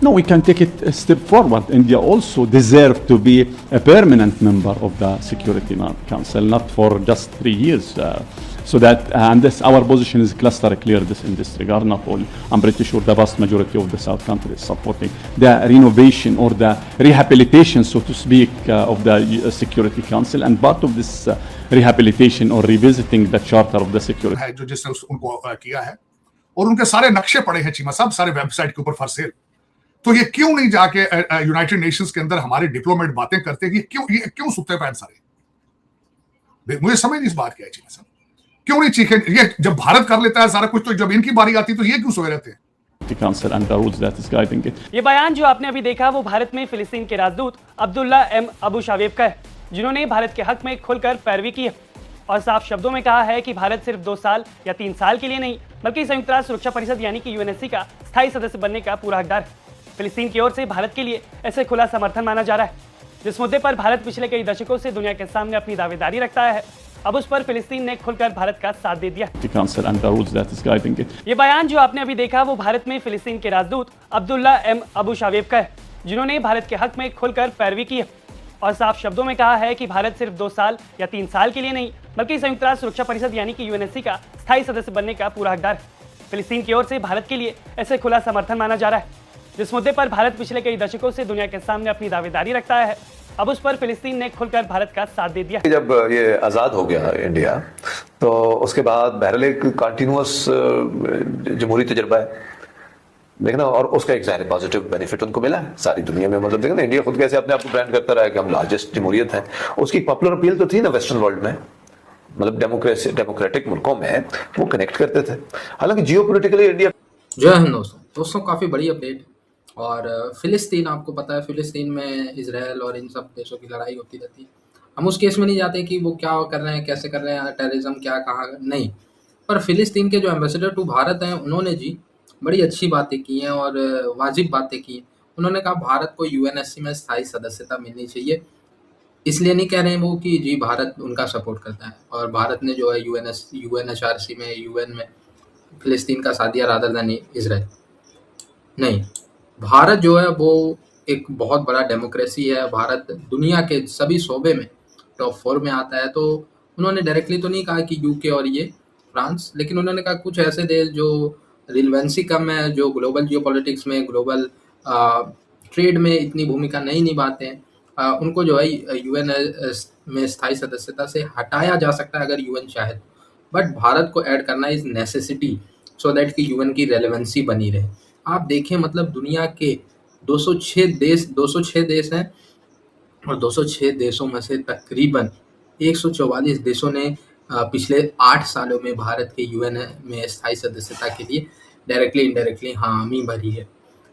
No, we can take it a step forward. India also deserves to be a permanent member of the Security Council, not for just 3 years. So that, and this, our position is cluster clear this in this regard. Not all, I'm pretty sure the vast majority of the South countries supporting the renovation or the rehabilitation, so to speak, of the Security Council, and part of this rehabilitation or revisiting the charter of the Security. है जो जिसने उनको किया है और उनके सारे नक्शे पड़े हैं चीमा साहब सारे वेबसाइट के ऊपर फॉर सेल। तो ये क्यों नहीं जाके यूनाइटेड नेशंस के अंदर हमारे डिप्लोमेट बातें करते हैं ये क्यों सुखते पैंट सारे? मुझे समझ नहीं इस बात की है चीमा साहब, क्यों नहीं चीखे? ये जब भारत कर लेता है सारा कुछ, तो जब इनकी बारी आती है तो ये क्यों सोए रहते हैं? ये बयान जो आपने अभी देखा वो भारत में फिलिस्तीन के राजदूत अब्दुल्ला एम अबू शावेब का है, जिन्होंने भारत के हक में खुलकर पैरवी की है और साफ शब्दों में कहा है कि भारत सिर्फ 2 साल या 3 साल के लिए नहीं, बल्कि संयुक्त राष्ट्र सुरक्षा परिषद यानी कि यूएनएससी का स्थायी सदस्य बनने का पूरा हकदार है। फिलिस्तीन की ओर से भारत के लिए ऐसे खुला समर्थन माना जा रहा है। जिस मुद्दे पर भारत पिछले कई दशकों से दुनिया के सामने अपनी दावेदारी रखता है, अब उस पर फिलिस्तीन ने खुलकर भारत का साथ दे दिया। ये बयान जो आपने अभी देखा वो भारत में फिलिस्तीन के राजदूत अब्दुल्ला एम अबू शावेब का है, जिन्होंने भारत के हक में खुलकर पैरवी की है और साफ शब्दों में कहा है कि भारत सिर्फ 2 साल या 3 साल के लिए नहीं, बल्कि संयुक्त राष्ट्र सुरक्षा परिषद यानी कि यूएनएससी का स्थायी सदस्य बनने का पूरा हकदार है। फिलिस्तीन की ओर से भारत के लिए ऐसे खुला समर्थन माना जा रहा है। जिस मुद्दे पर भारत पिछले कई दशकों से दुनिया के सामने अपनी दावेदारी रखता है, अब उस पर फिलिस्तीन ने खुलकर भारत का साथ दे दिया। जब ये आज़ाद हो गया इंडिया, तो उसके बाद बहरहाल एक कंटिन्यूअस जमहूरी तजर्बा है, देखना, और उसका एक ज़ाहिर पॉजिटिव बेनिफिट उनको मिला है सारी दुनिया में। मतलब देखना, इंडिया खुद कैसे अपने आप को ब्रांड करता रहा है कि हम लार्जेस्ट जमहूरियत हैं। उसकी पॉपुलर अपील तो थी ना वेस्टर्न वर्ल्ड में, मतलब डेमोक्रेटिक मुल्कों में वो कनेक्ट करते थे। हालांकि जियो पोलिटिकली इंडिया। जय हिंद दोस्तों, काफ़ी बड़ी अपडेट। और फ़िलिस्तीन, आपको पता है फ़िलिस्तीन में इजराइल और इन सब देशों की लड़ाई होती रहती है। हम उस केस में नहीं जाते कि वो क्या कर रहे हैं, कैसे कर रहे हैं, टेररिज्म क्या कहाँ नहीं, पर फ़िलिस्तीन के जो एम्बेसडर टू भारत हैं उन्होंने जी बड़ी अच्छी बातें की हैं और वाजिब बातें की। उन्होंने कहा भारत को यूएनएससी में स्थायी सदस्यता मिलनी चाहिए। इसलिए नहीं कह रहे हैं वो कि जी भारत उनका सपोर्ट करता है और भारत ने जो है यूएनएचआरसी में, यूएन में फ़िलिस्तीन का साथ दिया रादर देन इजराइल। नहीं, भारत जो है वो एक बहुत बड़ा डेमोक्रेसी है। भारत दुनिया के सभी शोबे में टॉप 4 में आता है। तो उन्होंने डायरेक्टली तो नहीं कहा कि यूके और ये फ्रांस, लेकिन उन्होंने कहा कुछ ऐसे देश जो रिलेवेंसी कम है, जो ग्लोबल जियोपॉलिटिक्स में, ग्लोबल ट्रेड में इतनी भूमिका नहीं निभाते हैं, उनको जो है यूएन में स्थायी सदस्यता से हटाया जा सकता है अगर यूएन चाहे। बट भारत को ऐड करना इज़ नेसेसिटी सो दैट कि यूएन की रेलेवेंसी बनी रहे। आप देखें, मतलब दुनिया के 206 देश हैं और 206 देशों में से तकरीबन 144 देशों ने पिछले 8 सालों में भारत के यूएन में स्थायी सदस्यता के लिए डायरेक्टली इनडायरेक्टली हामी भरी है,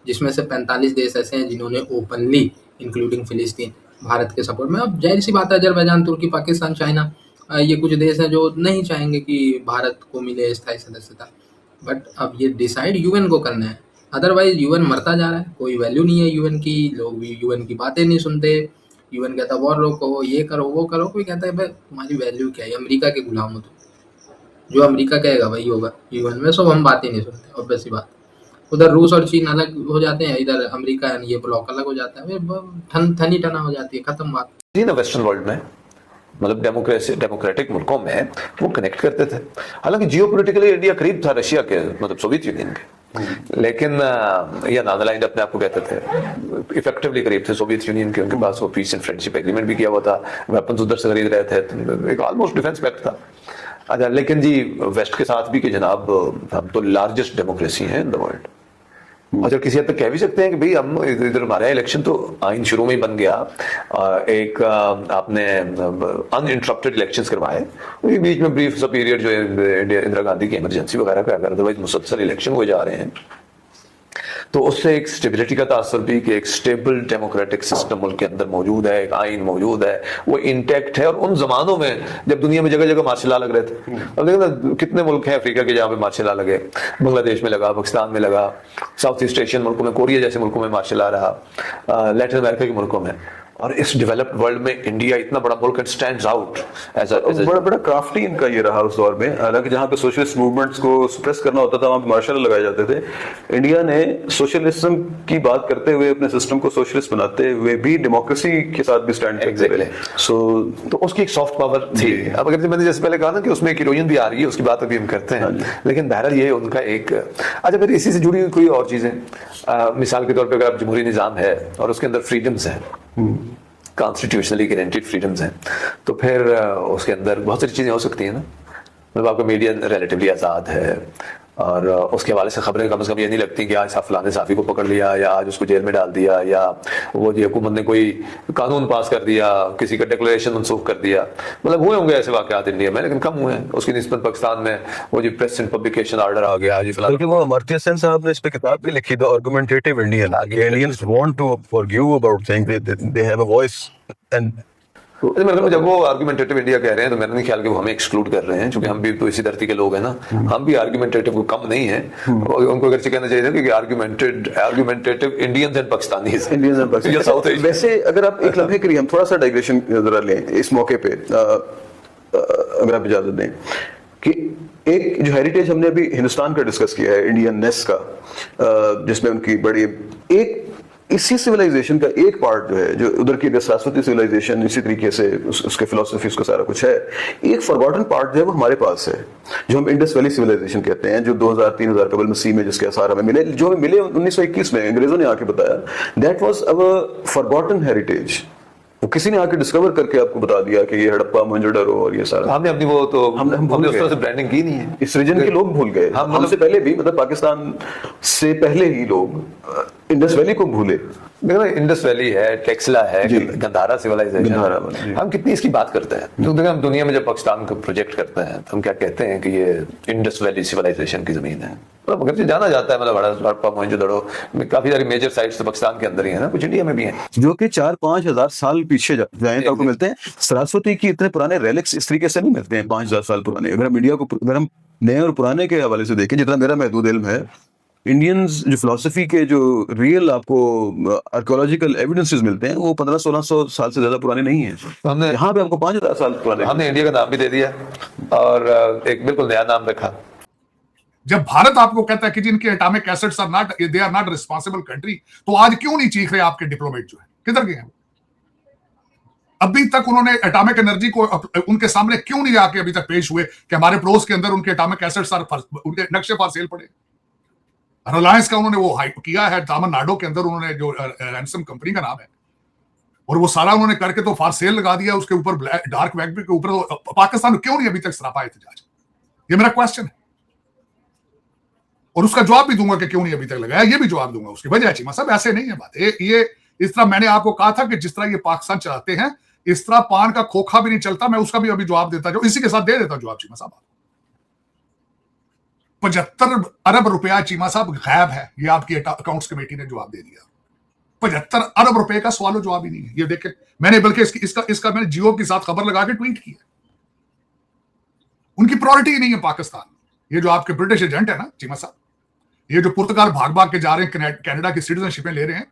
जिसमें से 45 देश ऐसे हैं जिन्होंने ओपनली इंक्लूडिंग फिलिस्तीन भारत के सपोर्ट में। अब जाहिर सी बात है, अजरबैजान, तुर्की, पाकिस्तान, चाइना, ये कुछ देश हैं जो नहीं चाहेंगे कि भारत को मिले स्थायी सदस्यता। बट अब ये डिसाइड यूएन को करना है, अदरवाइज यूएन मरता जा रहा है, कोई वैल्यू नहीं है यूएन की, लोग भी यूएन की बातें नहीं सुनते। यूएन कहता है वॉर रोको, ये करो, वो करो, कोई कहता है भाई तुम्हारी वैल्यू क्या है, अमेरिका के गुलाम हो तुम, जो अमेरिका कहेगा वही होगा यूएन में। सब हम बातें नहीं सुनते, ऑब्वियस सी बात। उधर रूस और चीन अलग हो जाते हैं, इधर अमेरिका यानी ये ब्लॉक अलग हो जाता है, थनी टना हो जाती है, खत्म बात। वेस्टर्न वर्ल्ड में, मतलब डेमोक्रेटिक मुल्कों में वो कनेक्ट करते थे। हालांकि जियो पोलिटिकली इंडिया करीब था रशिया के, मतलब सोवियत यूनियन के, लेकिन या नादरलैंड अपने आप को कहते थे, इफेक्टिवली करीब थे सोवियत यूनियन के। उनके पास वो पीस एंड फ्रेंडशिप एग्रीमेंट भी किया हुआ था, वेपन्स उधर से खरीद रहे थे, एक ऑलमोस्ट डिफेंस पैक्ट था। अच्छा, लेकिन जी वेस्ट के साथ भी कि जनाब हम तो लार्जेस्ट डेमोक्रेसी हैं इन द वर्ल्ड। अच्छा, किसी हद तक कह भी सकते हैं कि भाई हम इधर हमारा इलेक्शन तो आइन शुरू में ही बन गया, एक आपने अनइंटरप्टेड इलेक्शंस करवाए, बीच में ब्रीफ सा पीरियड जो इंदिरा गांधी की इमरजेंसी वगैरह का, अदरवाइज मुसलसल इलेक्शन हुए जा रहे हैं, तो उससे एक स्टेबिलिटी का तासर भी कि एक स्टेबल डेमोक्रेटिक सिस्टम मुल्क के अंदर मौजूद है, एक आइन मौजूद है, वो इंटैक्ट है। और उन जमानों में जब दुनिया में जगह जगह मार्शल लॉ लग रहे थे, अब देखो ना कितने मुल्क हैं अफ्रीका के जहाँ पे मार्शल लॉ लगे, बांग्लादेश में लगा, पाकिस्तान में लगा, साउथ ईस्ट एशियन मुल्कों में, कोरिया जैसे मुल्कों में मार्शल लॉ रहा, लैटिन अमेरिका के मुल्कों में। और इस डेवलप्ड वर्ल्ड में इंडिया इतना बड़ा मुल्क स्टैंड्स आउट एज बड़ा बड़ा क्राफ्टी इनका ये रहा उस दौर में। हालांकि जहाँ पे सोशलिस्ट मूवमेंट्स को सप्रेस करना होता था वहाँ पे मार्शल लगाए जाते थे। इंडिया ने सोशलिज्म की बात करते हुए अपने सिस्टम को सोशलिस्ट बनाते हुए भी डेमोक्रेसी के साथ भी स्टैंड करते रहे। सो तो उसकी एक सॉफ्ट पावर थी। अब अगर मैंने जैसे पहले कहा ना कि उसमें एक इरोजन भी आ रही है, उसकी बात अभी हम करते हैं, लेकिन बहरहाल ये उनका एक अच्छा फिर इसी से जुड़ी हुई कोई और चीजें, मिसाल के तौर पे अगर आप जमहूरी निजाम है और उसके अंदर फ्रीडम्स हैं, कॉन्स्टिट्यूशनली गारंटीड फ्रीडम्स हैं, तो फिर उसके अंदर बहुत सारी चीजें हो सकती हैं ना। मतलब आपका मीडिया रिलेटिवली आज़ाद है और उसके हवाले से खबरें कम से कम ये नहीं लगती कि आज फलाने साफी को पकड़ लिया या आज उसको जेल में डाल दिया या वो जी हुकूमत ने कोई कानून पास कर दिया, किसी का डिक्लेरेशन मनसूख कर दिया। मतलब हुए होंगे ऐसे वाकयात इंडिया में, लेकिन कम हुए हैं। उसकी निस्बत पाकिस्तान में वो जी प्रेस एंड पब्लिकेशन ऑर्डर आ गया जी बल्कि वो अमर्त्य सेन साहब ने इस पे किताब भी लिखी, the argumentative Indian. Indians want to forgive about things, they have a voice and मतलब जब वो आर्गुमेंटेटिव इंडिया कह रहे हैं तो मैंने नहीं ख्याल कि वो हमें एक्सक्लूड कर रहे हैं, क्योंकि हम भी तो इसी धरती के लोग हैं ना। हम भी आर्गुमेंटेटिव कम नहीं है। उनको अगर कहना चाहिए कि argumentative Indians and Pakistanis, Indians and Pakistani south Asia. वैसे अगर आप एक लम्हे के लिए हम थोड़ा सा डाइग्रेशन जरा लें इस मौके पे, अगर आप इजाजत दें, कि एक जो हेरिटेज हमने अभी हिंदुस्तान का डिस्कस किया है, इंडियननेस का, जिसमें उनकी बड़ी एक इसी सिविलाइजेशन का एक पार्ट जो है, जो उधर की सरस्वती सिविलाइजेशन, इसी तरीके से उसके फिलोसफी, उसका सारा कुछ है। एक फॉरगॉटन पार्ट जो है वो हमारे पास है, जो हम इंडस वैली सिविलाइजेशन कहते हैं, जो 2000-3000 कबल मसीह में जिसके आसार हमें मिले, जो हमें मिले 1921 में अंग्रेजों ने आके बताया। That was our forgotten heritage. वो किसी ने आके डिस्कवर करके आपको बता दिया कि ये हड़प्पा, मोहनजोदड़ो और ये सारा हमने अपनी वो तो हमने उस तरह से ब्रांडिंग की नहीं है। इस रीजन के लोग भूल गए। हमसे पहले भी, मतलब पाकिस्तान से पहले ही लोग इंडस वैली को भूले। इंडस वैली है, टेक्सला है, गंधारा सिविलाइजेशन, हम कितनी इसकी बात करते हैं। तो हम दुनिया में जब पाकिस्तान को प्रोजेक्ट करते हैं तो हम क्या कहते हैं कि ये इंडस वैली सिविलाइजेशन की जमीन है। मतलब अगर जाना जाता है, मतलब हड़प्पा, मोहनजोदड़ो में काफी सारी मेजर साइट्स तो पाकिस्तान के अंदर ही है ना, कुछ इंडिया में भी है, जो कि 4-5 हजार साल पीछे जाए तो आपको मिलते हैं। सरस्वती की इतने पुराने रेलिक्स इस तरीके से नहीं मिलते हैं 5000 साल पुराने। अगर हम इंडिया को, अगर हम नए और पुराने के हवाले से देखें, जितना मेरा महदूद इल्म है, इंडियंस जो फिलोसफी के जो रियल आपको आर्कियोलॉजिकल एविडेंसेस मिलते हैं वो 1500-1600 साल से ज्यादा पुराने नहीं है। हमने यहाँ पे आपको 5000 साल पुराने, हमने इंडिया का नाम भी दे दिया और एक बिल्कुल नया नाम रखा। जब भारत आपको कहता है कि जिनके atomic assets are not, they are not responsible country, तो आज क्यों नहीं चीख रहे आपके डिप्लोमेट जो है, किधर गए हैं? अभी तक उन्होंने एटॉमिक एनर्जी को उनके सामने क्यों नहीं आके अभी तक पेश हुए कि हमारे पड़ोस के अंदर उनके एटॉमिक एसेट्स आर, उनके नक्शे फॉर सेल पड़े। रिलायंस का उन्होंने वो हाइप किया है, तमिलनाडु के अंदर उन्होंने जो रैंसम कंपनी का नाम है, और वो सारा उन्होंने करके तो फॉर सेल लगा दिया उसके ऊपर, डार्क वेब के ऊपर। तो पाकिस्तान क्यों नहीं अभी तक सरापा एहतजाज? ये मेरा क्वेश्चन है, और उसका जवाब भी दूंगा कि क्यों नहीं अभी तक लगाया, ये भी जवाब दूंगा। उसकी वजह चीमा साहब ऐसे नहीं है बात। ये इस तरह मैंने आपको कहा था कि जिस तरह ये पाकिस्तान चलाते हैं, इस तरह पान का खोखा भी नहीं चलता। मैं उसका भी अभी जवाब देता, जो इसी के साथ दे देता जवाब चीमा साहब। 75 अरब रुपया चीमा साहब गायब है, ये आपकी अकाउंट्स कमेटी ने जवाब दे दिया। 75 अरब रुपए का सवाल जवाब ही नहीं है। ये देखे मैंने, बल्कि इसका मैंने जियो के साथ खबर लगा के ट्वीट किया। उनकी प्रायोरिटी ही नहीं है पाकिस्तान। ये जो आपके ब्रिटिश एजेंट है ना चीमा साहब, ये जो पुर्तगाल भाग भाग के जा रहे हैं, कनाडा की सिटीजनशिपें ले रहे हैं,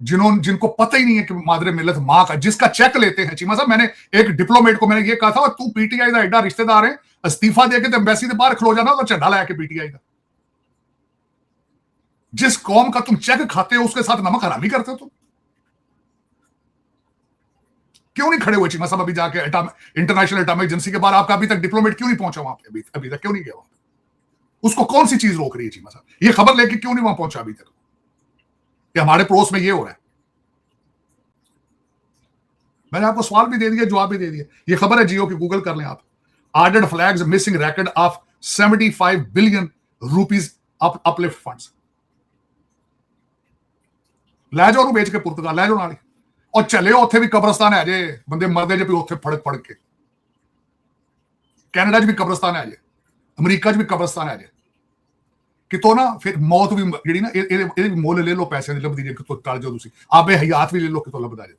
जिनको पता ही नहीं है कि मादरे मिल्लत माँ का, जिसका चेक लेते हैं चीमा साहब। मैंने एक डिप्लोमेट को मैंने ये कहा था, तू पीटीआई का एडा रिश्तेदार है, इस्तीफा देके तो एम्बेसी के बाहर खलो जाना तो झंडा लाया के पीटीआई का। जिस कौम का तुम चेक खाते हो उसके साथ नमक हरामी करते हो तुम। क्यों नहीं खड़े हुए चीमा साहब अभी जाके इंटरनेशनल एटॉमिक एजेंसी के बाहर? आपका अभी तक डिप्लोमेट क्यों नहीं पहुंचा वहां पे? अभी तक क्यों नहीं गया वहां? उसको कौन सी चीज रोक रही है चीमा साहब? ये खबर लेके क्यों नहीं वहां पहुंचा अभी तक कि हमारे पड़ोस में ये हो रहा है? मैंने आपको सवाल भी दे दिया, जवाब भी दे दिया। ये खबर है जियो की, गूगल कर लें आप। Audited flags missing record of 75 billion rupees uplift funds. लै जाओ बेच के पुर्तगाल लै जाओ नाल, और चले उत्थे भी कब्रस्तान है जे, बंदे मरदे जे भी उत्थे फड़ के। कैनेडा च भी कब्रस्तान है जे, अमरीका च भी कब्रस्तान है जे। कितों ना फिर मौत भी जी ना, ये मोल ले लो, पैसे लभदी जे कितों टल जाओ तुसीं, आबे हयात भी ले लो कितों लभदा जे।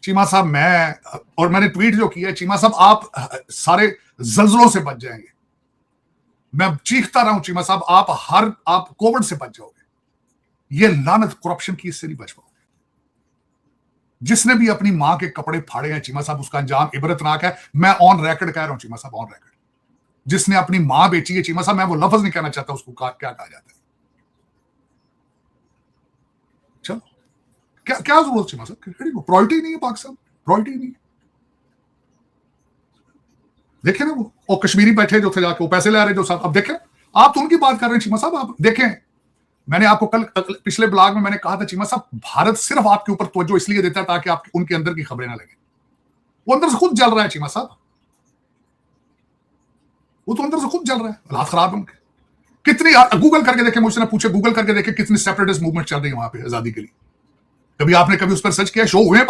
चीमा साहब मैंने ट्वीट जो किया है चीमा साहब, आप सारे जल्जलों से बच जाएंगे। मैं चीखता रहा हूं चीमा साहब, आप कोविड से बच जाओगे। ये लानत करप्शन की, इससे नहीं बच पाओगे। जिसने भी अपनी मां के कपड़े फाड़े हैं चीमा साहब, उसका अंजाम इबरतनाक है। मैं ऑन रिकॉर्ड कह रहा हूं चीमा साहब, ऑन रिकॉर्ड। जिसने अपनी मां बेची है चीमा साहब, मैं वो लफ्ज नहीं कहना चाहता उसको क्या कहा जाता है। चलो क्या क्या जरूरत चीमा साहब, प्रायोरिटी नहीं है पाकिस्तान, प्रायोरिटी नहीं। देखे ना वो कश्मीरी बैठे जो थे जाके वो पैसे ले रहे जो साहब, अब देखें आप तो उनकी बात कर रहे हैं चीमा साहब। आप देखें, मैंने आपको कल पिछले ब्लॉग में मैंने कहा था चीमा साहब, भारत सिर्फ आपके ऊपर तवज्जो इसलिए देता है ताकि आप उनके अंदर की खबरें ना लगे। वो अंदर से खुद जल रहा है चीमा साहब, वो तो अंदर से खुद जल रहा है, हालात खराब है उनके। कितनी गूगल करके देखे, मुझसे ना पूछे, गूगल करके देखे कितनी सेपरेटिस्ट मूवमेंट चल रही है वहां पे आजादी के लिए। कभी आपने कभी उस पर सर्च किया, शो हुए